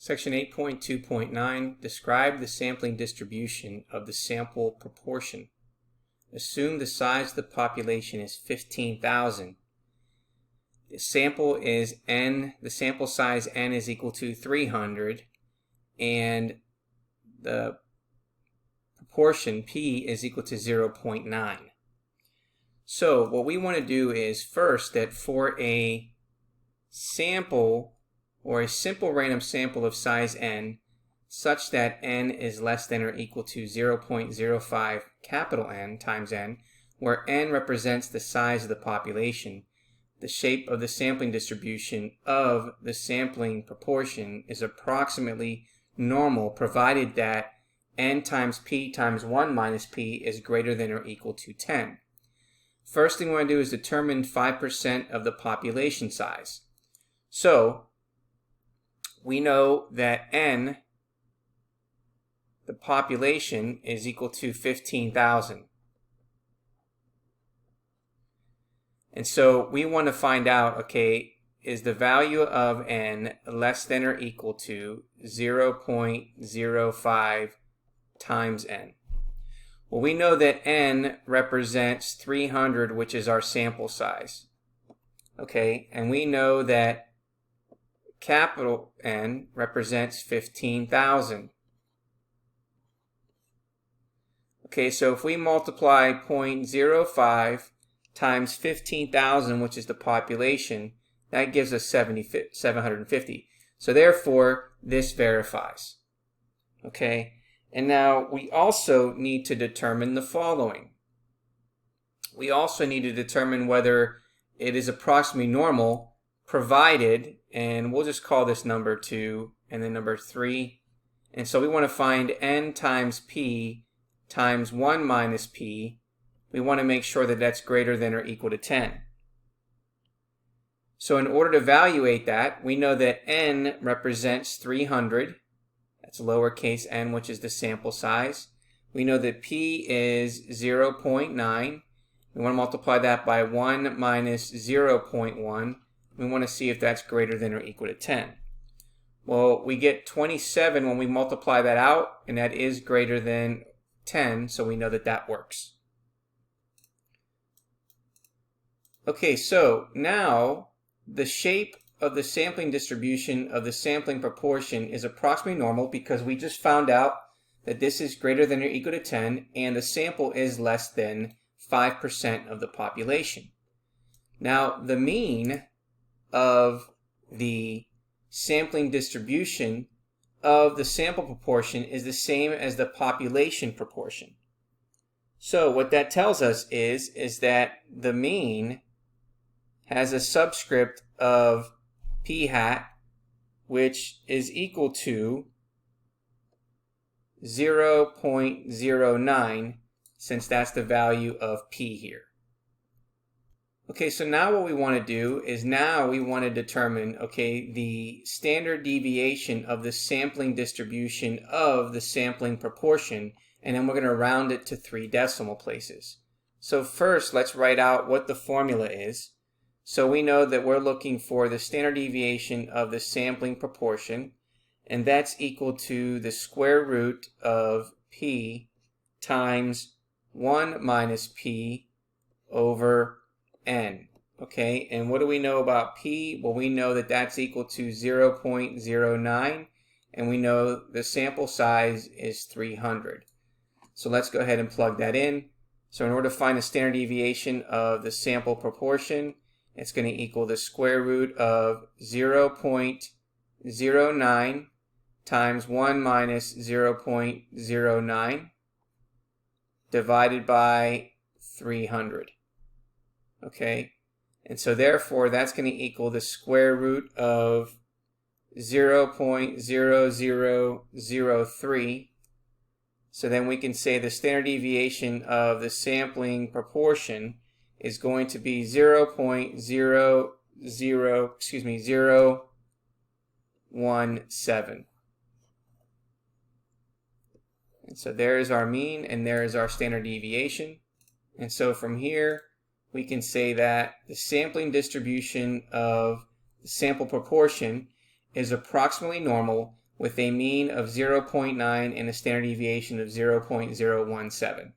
Section 8.2.9, describe the sampling distribution of the sample proportion. Assume the size of the population is 15,000. The sample is n, the sample size n is equal to 300, and the proportion p is equal to 0.9. So what we want to do is first that for a sample or a simple random sample of size n such that n is less than or equal to 0.05 capital N times n, where n represents the size of the population, the shape of the sampling distribution of the sampling proportion is approximately normal provided that n times p times 1 minus p is greater than or equal to 10. First thing we want to do is determine 5% of the population size. So we know that n, the population, is equal to 15,000. And so we want to find out, okay, is the value of n less than or equal to 0.05 times n? Well, we know that n represents 300, which is our sample size. Okay, and we know that capital N represents 15,000. Okay, so if we multiply 0.05 times 15,000, which is the population, that gives us 750. So therefore, this verifies. Okay, and now we also need to determine the following. We also need to determine whether it is approximately normal provided, and we'll just call this number 2 and then number 3. And so we want to find n times p times 1 minus p. We want to make sure that that's greater than or equal to 10. So in order to evaluate that, we know that n represents 300. That's lowercase n, which is the sample size. We know that p is 0.9. We want to multiply that by 1 minus 0.1. We want to see if that's greater than or equal to 10. Well, we get 27 when we multiply that out, and that is greater than 10, so we know that that works. Okay, so now the shape of the sampling distribution of the sampling proportion is approximately normal because we just found out that this is greater than or equal to 10 and the sample is less than 5% of the population. Now the mean of the sampling distribution of the sample proportion is the same as the population proportion. So what that tells us is that the mean has a subscript of p hat, which is equal to 0.09, since that's the value of p here. Okay, so now what we want to do is now we want to determine, okay, the standard deviation of the sampling distribution of the sampling proportion, and then we're going to round it to 3 decimal places. So first, let's write out what the formula is. So we know that we're looking for the standard deviation of the sampling proportion, and that's equal to the square root of p times 1 minus p over n. Okay, and what do we know about p? Well, we know that that's equal to 0.09, and we know the sample size is 300. So let's go ahead and plug that in. So in order to find the standard deviation of the sample proportion, it's going to equal the square root of 0.09 times 1 minus 0.09 divided by 300. Okay, and so therefore that's going to equal the square root of 0.0003. So then we can say the standard deviation of the sampling proportion is going to be 0.017. And so there is our mean, and there is our standard deviation. And so from here, we can say that the sampling distribution of the sample proportion is approximately normal with a mean of 0.9 and a standard deviation of 0.017.